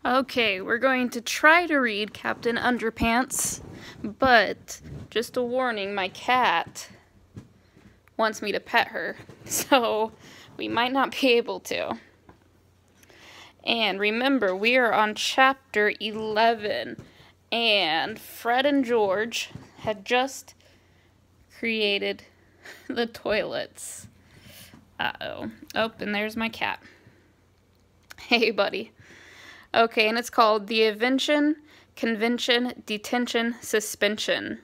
Okay, we're going to try to read Captain Underpants, but just a warning, my cat wants me to pet her, so we might not be able to. And remember, we are on chapter 11, and Fred and George had just created the toilets. Uh-oh. Oh, and there's my cat. Hey, buddy. Okay, and it's called The Invention, Convention, Detention, Suspension.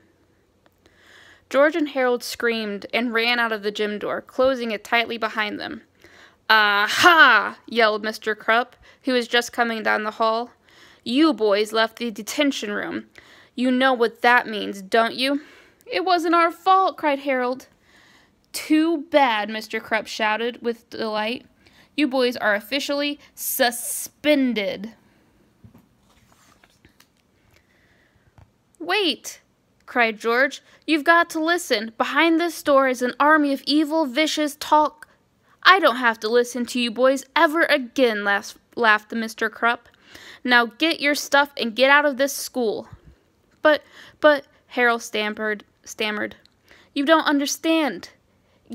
George and Harold screamed and ran out of the gym door, closing it tightly behind them. "Aha!" yelled Mr. Krupp, who was just coming down the hall. "You boys left the detention room. You know what that means, don't you?" "It wasn't our fault," cried Harold. "Too bad," Mr. Krupp shouted with delight. "You boys are officially suspended." "Wait!" cried George. "You've got to listen. Behind this door is an army of evil, vicious talk." "I don't have to listen to you boys ever again," laughed Mr. Krupp. "Now get your stuff and get out of this school." But, Harold stammered. "You don't understand."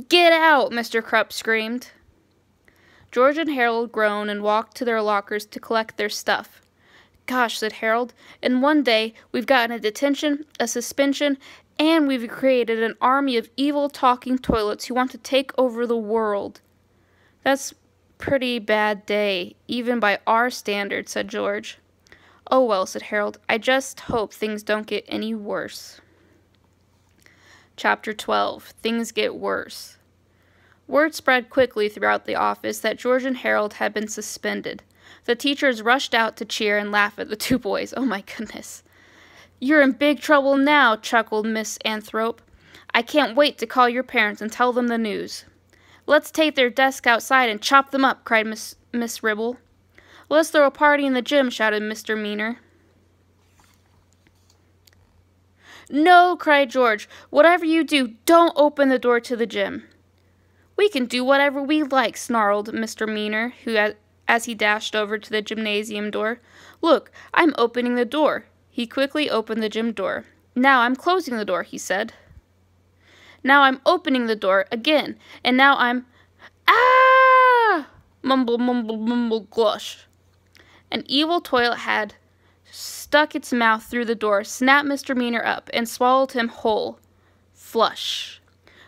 "Get out!" Mr. Krupp screamed. George and Harold groaned and walked to their lockers to collect their stuff. "Gosh," said Harold, "in one day we've gotten a detention, a suspension, and we've created an army of evil talking toilets who want to take over the world." "That's a pretty bad day, even by our standards," said George. "Oh well," said Harold, "I just hope things don't get any worse." Chapter 12. Things Get Worse. Word spread quickly throughout the office that George and Harold had been suspended. The teachers rushed out to cheer and laugh at the two boys. "Oh my goodness." "You're in big trouble now," chuckled Miss Anthrope. "I can't wait to call your parents and tell them the news." "Let's take their desks outside and chop them up," cried Miss Ribble. "Let's throw a party in the gym," shouted Mr. Meaner. "No," cried George. "Whatever you do, don't open the door to the gym." "We can do whatever we like," snarled Mr. Meaner, as he dashed over to the gymnasium door. "Look, I'm opening the door." He quickly opened the gym door. "Now I'm closing the door," he said. "Now I'm opening the door again, and now I'm—" "Ah!" Mumble, mumble, mumble, glush. An evil toilet had stuck its mouth through the door, snapped Mr. Meaner up, and swallowed him whole. Flush.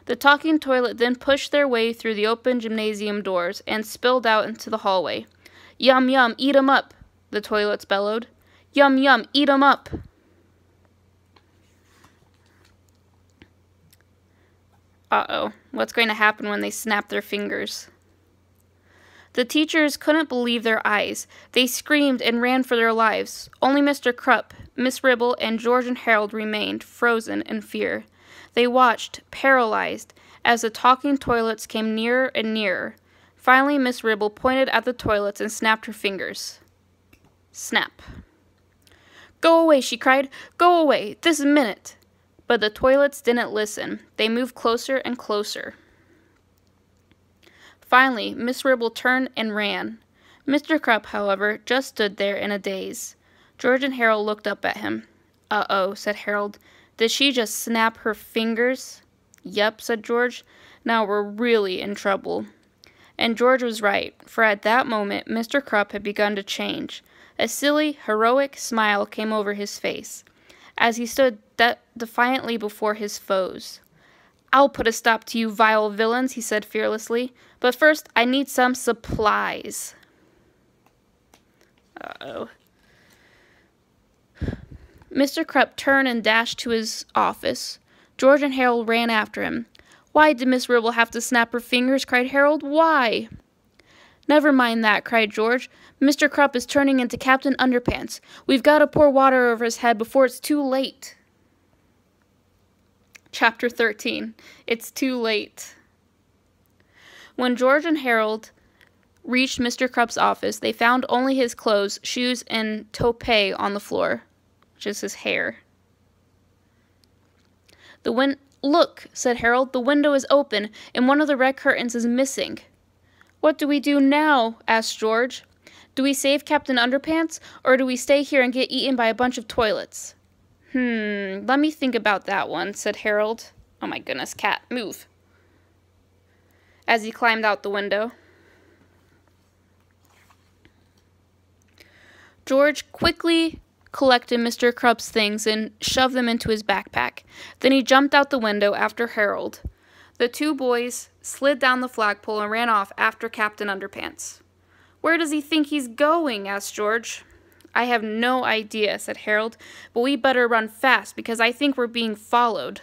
The talking toilet then pushed their way through the open gymnasium doors and spilled out into the hallway. "Yum, yum, eat 'em up," the toilets bellowed. "Yum, yum, eat 'em up." Uh-oh, what's going to happen when they snap their fingers? The teachers couldn't believe their eyes. They screamed and ran for their lives. Only Mr. Krupp, Miss Ribble, and George and Harold remained, frozen in fear. They watched, paralyzed, as the talking toilets came nearer and nearer. Finally, Miss Ribble pointed at the toilets and snapped her fingers. Snap. "Go away," she cried. "Go away, this minute." But the toilets didn't listen. They moved closer and closer. Finally, Miss Ribble turned and ran. Mr. Krupp, however, just stood there in a daze. George and Harold looked up at him. "Uh-oh," said Harold. "Did she just snap her fingers?" "Yep," said George. "Now we're really in trouble." And George was right, for at that moment Mr. Krupp had begun to change. A silly, heroic smile came over his face, as he stood defiantly before his foes. "I'll put a stop to you vile villains," he said fearlessly. "But first, I need some supplies." Uh-oh. Mr. Krupp turned and dashed to his office. George and Harold ran after him. "Why did Miss Ribble have to snap her fingers?" cried Harold. "Why?" "Never mind that," cried George. "Mr. Krupp is turning into Captain Underpants. We've got to pour water over his head before it's too late." Chapter 13. It's Too Late. When George and Harold reached Mr. Krupp's office, they found only his clothes, shoes, and toupee on the floor, which is his hair. "Look," said Harold, "the window is open, and one of the red curtains is missing." "What do we do now?" asked George. Do we save Captain Underpants, or do we stay here and get eaten by a bunch of toilets? Let me think about that one, said Harold. Oh my goodness, cat, move. As he climbed out the window. George quickly collected Mr. Crubb's things and shoved them into his backpack. Then he jumped out the window after Harold. The two boys slid down the flagpole and ran off after Captain Underpants. Where does he think he's going? Asked George. I have no idea, said Harold, but we better run fast because I think we're being followed.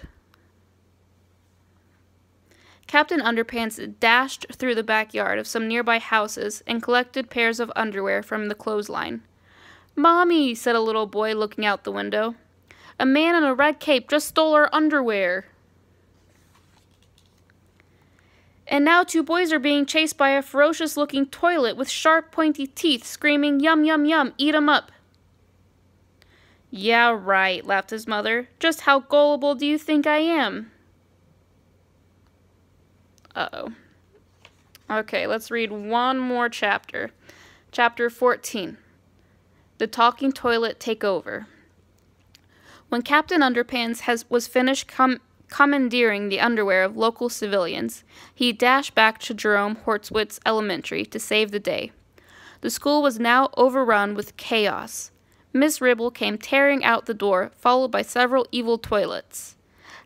Captain Underpants dashed through the backyard of some nearby houses and collected pairs of underwear from the clothesline. Mommy, said a little boy looking out the window. A man in a red cape just stole our underwear. And now two boys are being chased by a ferocious-looking toilet with sharp, pointy teeth, screaming, yum, yum, yum, eat 'em up. Yeah, right, laughed his mother. Just how gullible do you think I am? Uh-oh. Okay, let's read one more chapter. Chapter 14. The Talking Toilet Takeover. When Captain Underpants was finished commandeering the underwear of local civilians, he dashed back to Jerome Hortwitz's elementary to save the day. The school was now overrun with chaos. Miss Ribble came tearing out the door, followed by several evil toilets.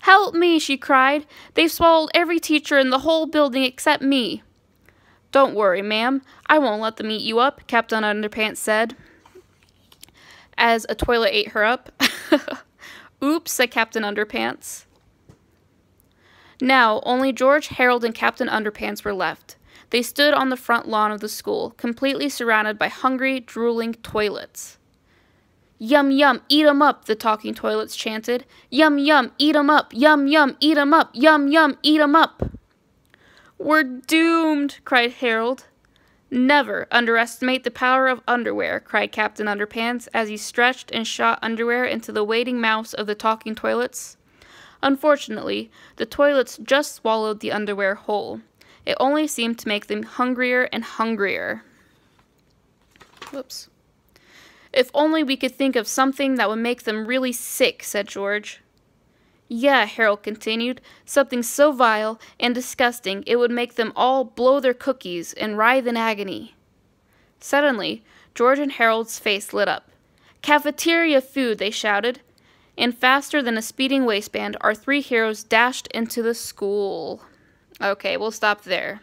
Help me, she cried. They've swallowed every teacher in the whole building except me. Don't worry, ma'am. I won't let them eat you up, Captain Underpants said, as a toilet ate her up. Oops, said Captain Underpants. Now, only George, Harold, and Captain Underpants were left. They stood on the front lawn of the school, completely surrounded by hungry, drooling toilets. Yum, yum, eat 'em up, the talking toilets chanted. Yum, yum, eat 'em up, yum, yum, eat 'em up, yum, yum, eat 'em up. We're doomed, cried Harold. Never underestimate the power of underwear, cried Captain Underpants as he stretched and shot underwear into the waiting mouths of the talking toilets. Unfortunately, the toilets just swallowed the underwear whole. It only seemed to make them hungrier and hungrier. Whoops. If only we could think of something that would make them really sick, said George. Yeah, Harold continued, something so vile and disgusting it would make them all blow their cookies and writhe in agony. Suddenly, George and Harold's face lit up. Cafeteria food, they shouted. And faster than a speeding waistband, our three heroes dashed into the school. Okay, we'll stop there.